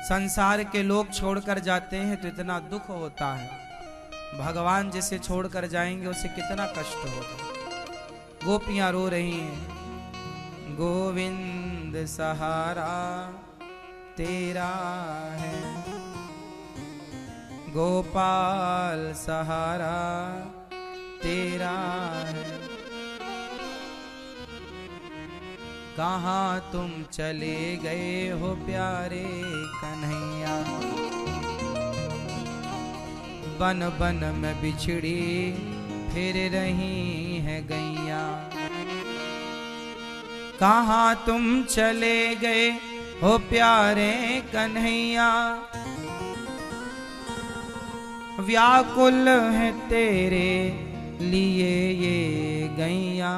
संसार के लोग छोड़कर जाते हैं तो इतना दुख होता है, भगवान जिसे छोड़कर जाएंगे उसे कितना कष्ट होगा। गोपियां रो रही हैं, गोविंद सहारा तेरा है, गोपाल सहारा तेरा है, कहाँ तुम चले गए हो प्यारे कन्हैया, बन बन में बिछड़ी फिर रही है गैया, कहाँ तुम चले गए हो प्यारे कन्हैया, व्याकुल है तेरे लिए ये गैया,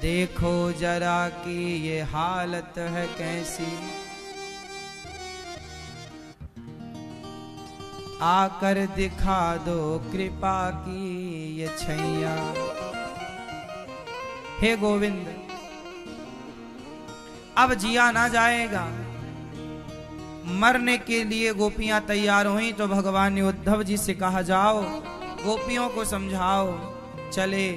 देखो जरा कि ये हालत है कैसी, आकर दिखा दो कृपा की ये छैया। हे गोविंद, अब जिया ना जाएगा। मरने के लिए गोपियां तैयार हुई तो भगवान ने उद्धव जी से कहा, जाओ गोपियों को समझाओ। चले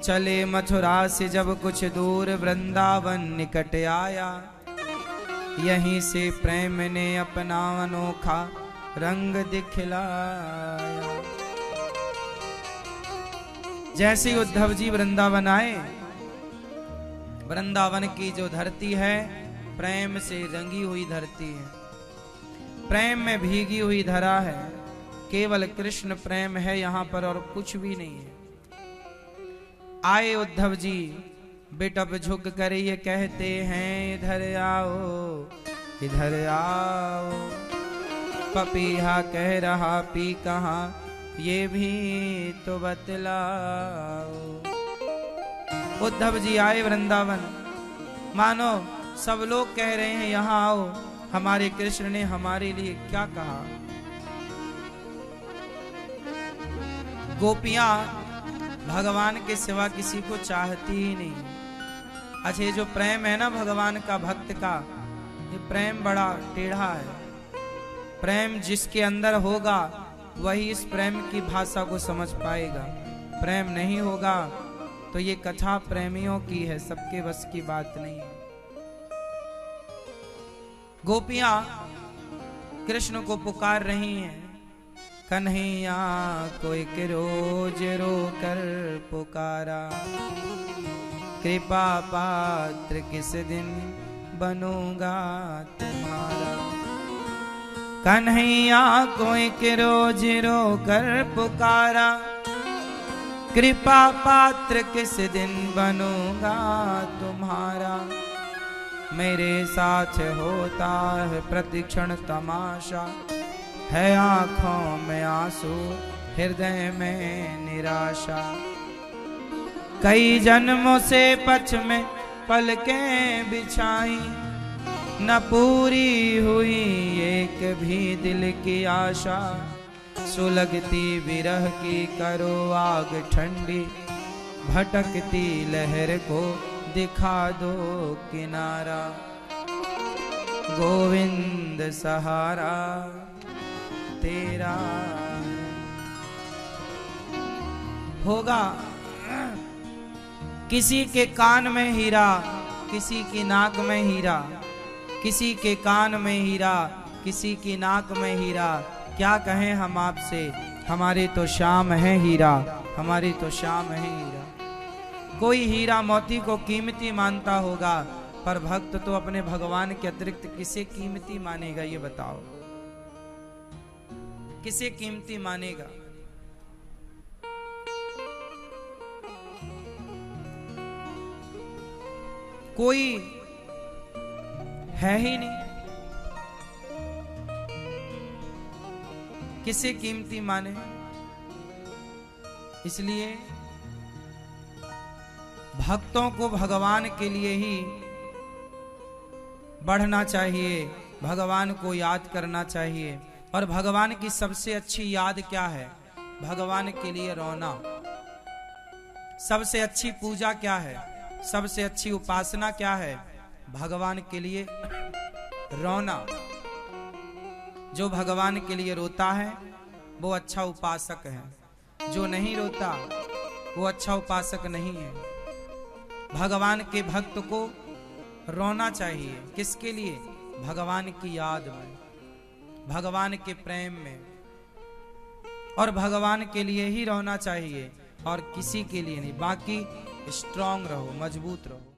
चले मथुरा से जब कुछ दूर वृंदावन निकट आया, यहीं से प्रेम ने अपना अनोखा रंग दिखलाया। जैसे उद्धव जी वृंदावन आए, वृंदावन की जो धरती है प्रेम से रंगी हुई धरती है, प्रेम में भीगी हुई धरा है, केवल कृष्ण प्रेम है यहाँ पर और कुछ भी नहीं है। आए उद्धव जी बेटप झुक कर ये कहते हैं, इधर आओ इधर आओ, पपीहा कह रहा पी कहाँ ये भी तो बतलाओ। उद्धव जी आए वृंदावन, मानो सब लोग कह रहे हैं यहाँ आओ, हमारे कृष्ण ने हमारे लिए क्या कहा। गोपियां भगवान के सिवा किसी को चाहती ही नहीं। अच्छा, ये जो प्रेम है ना भगवान का भक्त का, ये प्रेम बड़ा टेढ़ा है। प्रेम जिसके अंदर होगा वही इस प्रेम की भाषा को समझ पाएगा। प्रेम नहीं होगा तो ये कथा प्रेमियों की है, सबके बस की बात नहीं है। गोपियां कृष्ण को पुकार रही हैं, कन्हैया को एक रोज रो कर पुकारा, कृपा पात्र किस दिन बनूंगा तुम्हारा। कन्हैया को एक रोज रो कर पुकारा, कृपा पात्र किस दिन बनूंगा तुम्हारा। मेरे साथ होता है प्रतिक्षण तमाशा, है आंखों में आंसू हृदय में निराशा। कई जन्मों से पछ में पलकें बिछाई, न पूरी हुई एक भी दिल की आशा। सुलगती विरह की करो आग ठंडी, भटकती लहर को दिखा दो किनारा। गोविंद सहारा तेरा होगा। किसी के कान में हीरा, किसी की नाक में हीरा, किसी के कान में हीरा, किसी की नाक में हीरा। क्या कहें हम आपसे, हमारे तो श्याम है हीरा, हमारी तो श्याम है हीरा। कोई हीरा मोती को कीमती मानता होगा, पर भक्त तो अपने भगवान के अतिरिक्त किसे कीमती मानेगा, ये बताओ, किसे कीमती मानेगा। कोई है ही नहीं, किसे कीमती माने। इसलिए भक्तों को भगवान के लिए ही बढ़ना चाहिए, भगवान को याद करना चाहिए। और भगवान की सबसे अच्छी याद क्या है? भगवान के लिए रोना। सबसे अच्छी पूजा क्या है? सबसे अच्छी उपासना क्या है? भगवान के लिए रोना। जो भगवान के लिए रोता है वो अच्छा उपासक है, जो नहीं रोता वो अच्छा उपासक नहीं है। भगवान के भक्त को रोना चाहिए, किसके लिए? भगवान की याद में, भगवान के प्रेम में, और भगवान के लिए ही रोना चाहिए और किसी के लिए नहीं। बाकी स्ट्रांग रहो, मजबूत रहो।